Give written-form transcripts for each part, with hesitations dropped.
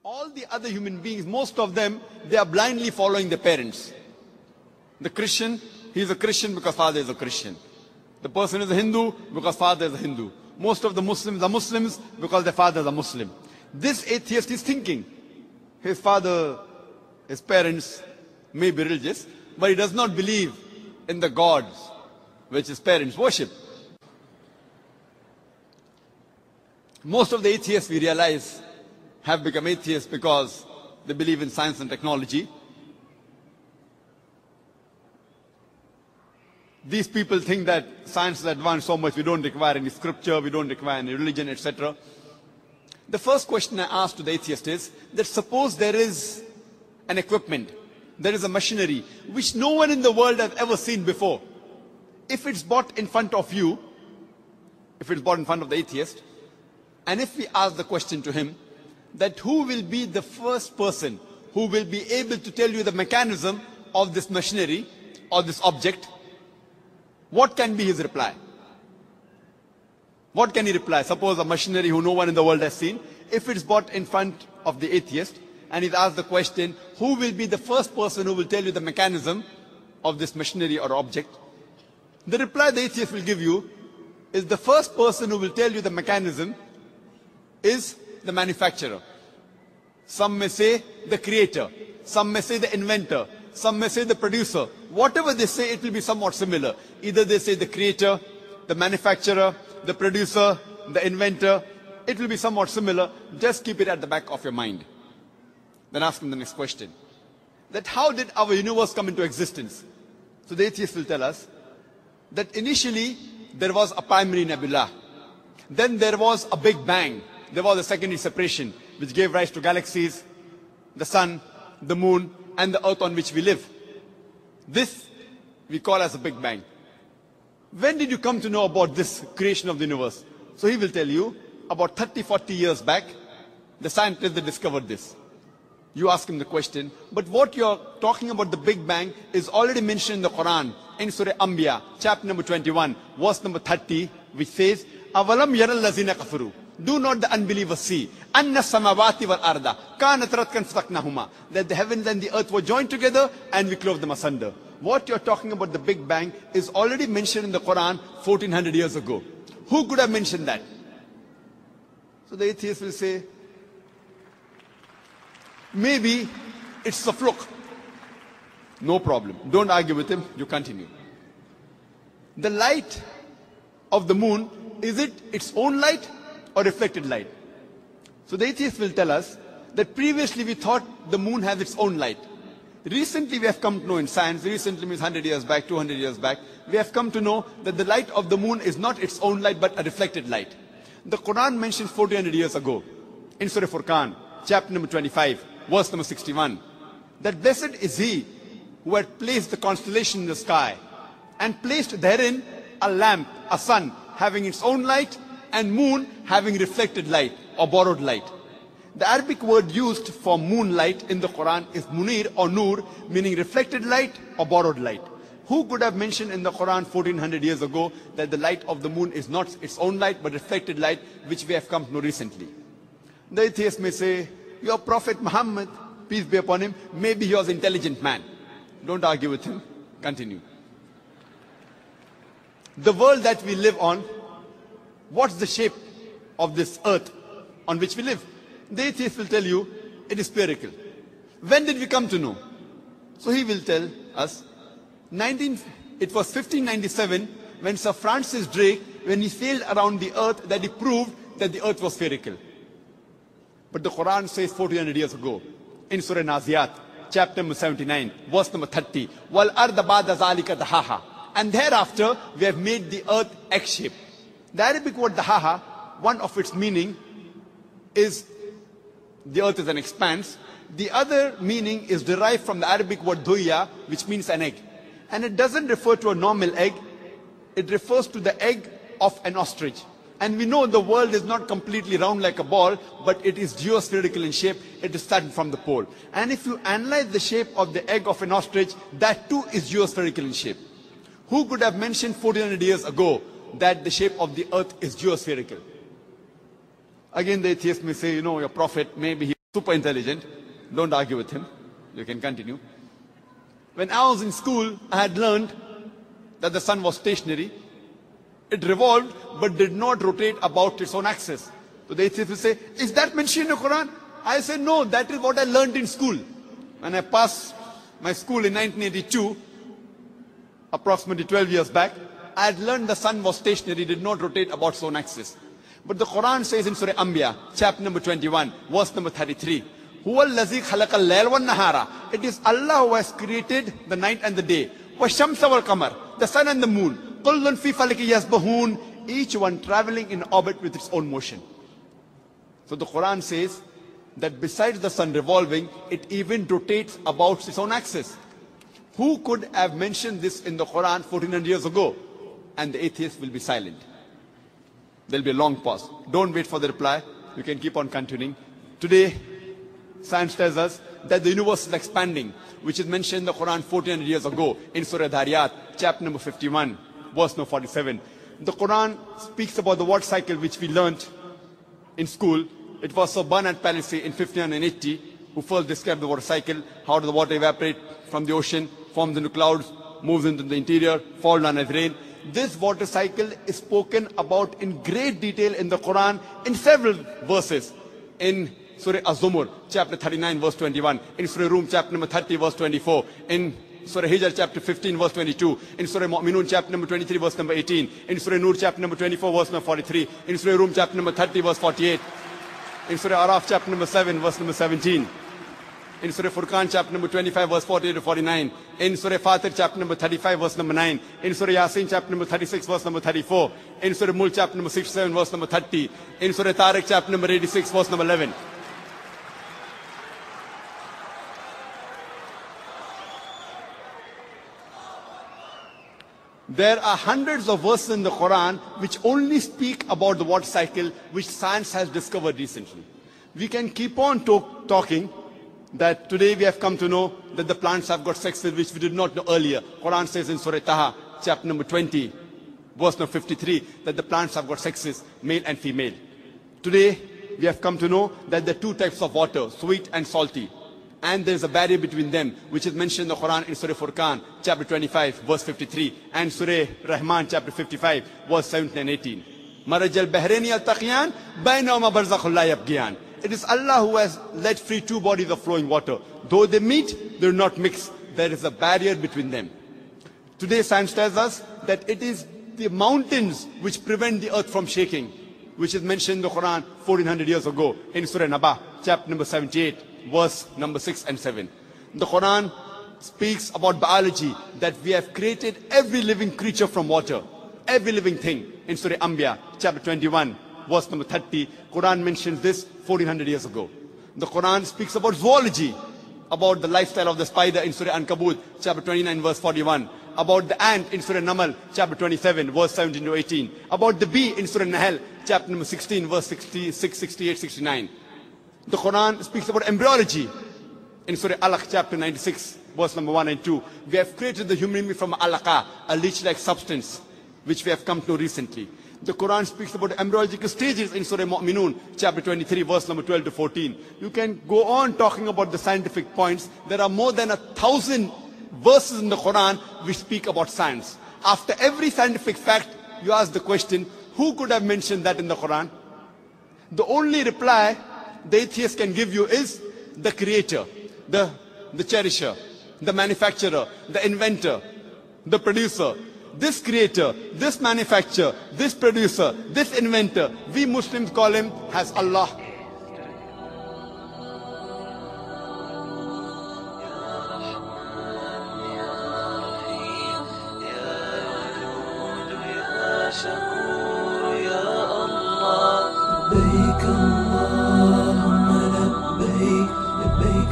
All the other human beings, most of them, they are blindly following their parents. The Christian, he is a Christian because father is a Christian. The person is a Hindu because father is a Hindu. Most of the Muslims are Muslims because their fathers are Muslim. This atheist is thinking, his father, his parents may be religious, but he does not believe in the gods which his parents worship. Most of the atheists, we realize, have become atheists because they believe in science and technology. These people think that science is advanced so much, we don't require any scripture, we don't require any religion, etc. The first question I ask to the atheist is that suppose there is an equipment, there is a machinery which no one in the world has ever seen before. If it's brought in front of you, if it's brought in front of the atheist, and if we ask the question to him, that who will be the first person who will be able to tell you the mechanism of this machinery or this object, what can be his reply? What can he reply? Suppose a machinery who no one in the world has seen, if it's brought in front of the atheist and he's asked the question, who will be the first person who will tell you the mechanism of this machinery or object? The reply the atheist will give you is the first person who will tell you the mechanism is the manufacturer. Some may say the creator, some may say the inventor, some may say the producer. Whatever they say, it will be somewhat similar. Either they say the creator, the manufacturer, the producer, the inventor. It will be somewhat similar. Just keep it at the back of your mind. Then ask him the next question. That how did our universe come into existence? So the atheist will tell us that initially there was a primary nebula. Then there was a big bang. There was a secondary separation which gave rise to galaxies, the sun, the moon, and the earth on which we live. This we call as a Big Bang. When did you come to know about this creation of the universe? So he will tell you, about 30-40 years back, the scientists that discovered this. You ask him the question, but what you're talking about the Big Bang is already mentioned in the Quran, in Surah Anbiya, chapter number 21, verse number 30, which says, أَوَلَمْ يَرَ الَّذِينَ كَفَرُوا. Do not the unbelievers see أَنَّ السَّمَاوَاتِ وَالْأَرْضَ كَانَتْ رَتْقًا فَسَقْنَاهُمَا, that the heavens and the earth were joined together and we clove them asunder. What you're talking about the Big Bang is already mentioned in the Quran 1400 years ago. Who could have mentioned that? So the atheist will say, maybe it's a fluke. No problem. Don't argue with him. You continue. The light of the moon, is it its own light or reflected light? So the atheist will tell us that previously we thought the moon has its own light. Recently we have come to know in science, recently means 100 years back, 200 years back, we have come to know that the light of the moon is not its own light but a reflected light. The Quran mentions 1400 years ago in Surah Furqan, chapter number 25, verse number 61, that blessed is he who had placed the constellation in the sky and placed therein a lamp, a sun, having its own light, and moon having reflected light or borrowed light. The Arabic word used for moonlight in the Quran is munir or nur, meaning reflected light or borrowed light. Who could have mentioned in the Quran 1400 years ago that the light of the moon is not its own light but reflected light, which we have come to know recently? The atheist may say, your Prophet Muhammad, peace be upon him, maybe he was an intelligent man. Don't argue with him. Continue. The world that we live on, what's the shape of this earth on which we live? The atheist will tell you, it is spherical. When did we come to know? So he will tell us, it was 1597 when Sir Francis Drake, when he sailed around the earth, that he proved that the earth was spherical. But the Quran says 1400 years ago, in Surah Naziyat, chapter number 79, verse number 30, وَالْأَرْضَ بَعْدَ ذَلِكَ دَحَاهَا. And thereafter, we have made the earth egg-shaped. The Arabic word dahaha, one of its meaning is the earth is an expanse. The other meaning is derived from the Arabic word duya, which means an egg. And it doesn't refer to a normal egg. It refers to the egg of an ostrich. And we know the world is not completely round like a ball, but it is geospherical in shape. It is started from the pole. And if you analyze the shape of the egg of an ostrich, that too is geospherical in shape. Who could have mentioned 1400 years ago that the shape of the earth is geospherical? Again, the atheist may say, your prophet, maybe he super intelligent. Don't argue with him. You can continue. When I was in school, I had learned that the sun was stationary. It revolved, but did not rotate about its own axis. So the atheists will say, is that mentioned in the Quran? I say, no, that is what I learned in school. When I passed my school in 1982, approximately 12 years back, I had learned the sun was stationary, did not rotate about its own axis. But the Quran says in Surah Anbiya, chapter number 21, verse number 33, Huwa allazi khalaqa al-layla wan-nahara. It is Allah who has created the night and the day. Wash-shamsa wal-qamar, the sun and the moon. Kullun fi falaki yasbahun, each one traveling in orbit with its own motion. So the Quran says that besides the sun revolving, it even rotates about its own axis. Who could have mentioned this in the Quran 1400 years ago? And the atheist will be silent. There will be a long pause. Don't wait for the reply. You can keep on continuing. Today, science tells us that the universe is expanding, which is mentioned in the Quran 1400 years ago in Surah Dhariyat, chapter number 51, verse number 47. The Quran speaks about the water cycle which we learned in school. It was Sir Bernard Palissy in 1580 who first described the water cycle, how does the water evaporate from the ocean, forms into clouds, moves into the interior, falls down as rain. This water cycle is spoken about in great detail in the Quran in several verses. In Surah Az-Zumur, chapter 39, verse 21. In Surah Rum, chapter number 30, verse 24. In Surah Hijr, chapter 15, verse 22. In Surah Mu'minun, chapter number 23, verse number 18. In Surah Nur, chapter number 24, verse number 43. In Surah Rum, chapter number 30, verse 48. In Surah Araf, chapter number 7, verse number 17. In Surah Furqan, chapter number 25, verse 48 to 49. In Surah Fatir, chapter number 35, verse number 9. In Surah Yasin, chapter number 36, verse number 34. In Surah Mulk, chapter number 67, verse number 30. In Surah Tariq, chapter number 86, verse number 11. There are hundreds of verses in the Quran which only speak about the water cycle which science has discovered recently. We can keep on talking that today we have come to know that the plants have got sexes which we did not know earlier. Quran says in Surah Taha, chapter number 20, verse number 53, that the plants have got sexes, male and female. Today we have come to know that there are two types of water, sweet and salty. And there is a barrier between them, which is mentioned in the Quran in Surah Furqan, chapter 25, verse 53, and Surah Rahman, chapter 55, verse 17 and 18. Maraj al-Bahraini al-Taqiyan, baynahuma barzakhun la yabghiyan. It is Allah who has let free two bodies of flowing water. Though they meet, they do not mix. There is a barrier between them. Today science tells us that it is the mountains which prevent the earth from shaking, which is mentioned in the Quran 1400 years ago in Surah Naba, chapter number 78, verse number 6 and 7. The Quran speaks about biology, that we have created every living creature from water, every living thing. In Surah Anbiya, chapter 21, verse number 30, Quran mentions this 1400 years ago. The Quran speaks about zoology, about the lifestyle of the spider in Surah Ankabut, chapter 29, verse 41. About the ant in Surah Namal, chapter 27, verse 17 to 18. About the bee in Surah Nahl, chapter number 16, verse 66, 68, 69. The Quran speaks about embryology in Surah Alaq, chapter 96, verse number 1 and 2. We have created the human being from alaqa, a leech-like substance, which we have come to know recently. The Quran speaks about embryological stages in Surah Mu'minun, chapter 23, verse number 12 to 14. You can go on talking about the scientific points. There are more than 1,000 verses in the Quran which speak about science. After every scientific fact, you ask the question, who could have mentioned that in the Quran? The only reply the atheist can give you is the creator, the cherisher, the manufacturer, the inventor, the producer. This creator, this manufacturer, this producer, this inventor, we Muslims call him as Allah.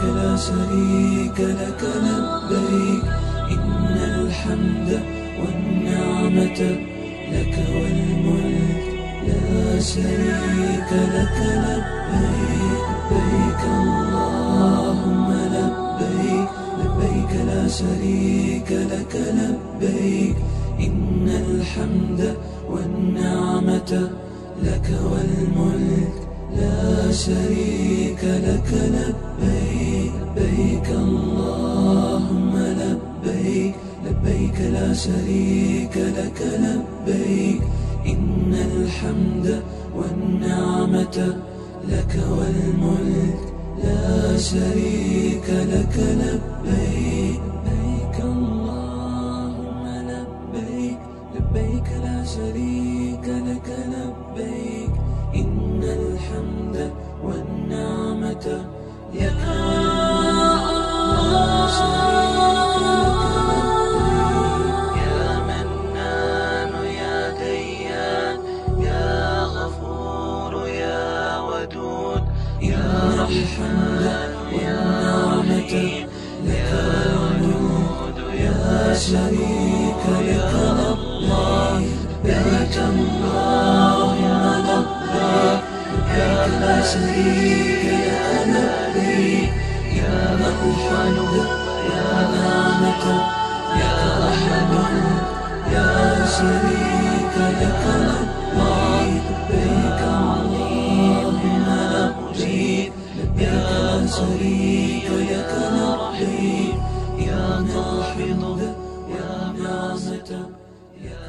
لا شريك لك لبيك إن الحمد والنعمة لك والملك لا شريك لك لبيك لبيك اللهم لبيك لبيك لا شريك لك لبيك إن الحمد والنعمة لك والملك لا شريك لك لبيك لبيك اللهم لبيك لبيك لا شريك لك لبيك إن الحمد والنعمة لك والملك لا شريك لك لبيك لبيك اللهم لبيك لبيك لا شريك لك لبيك إن الحمد والنعمة لك والملك لا شريك لك لبيك يا منان يا ديان يا غفور يا ودود يا رحمن والنعمة لك والملك لا شريك لك لبيك لبيك اللهم لبيك لبيك لا شريك لك لبيك يا الحمد يا نعمة يا رحمن يا شريك لك لبيك لبيك اللهم لبيك لبيك لا شريك لك لبيك يا الحمد يا نعمة يا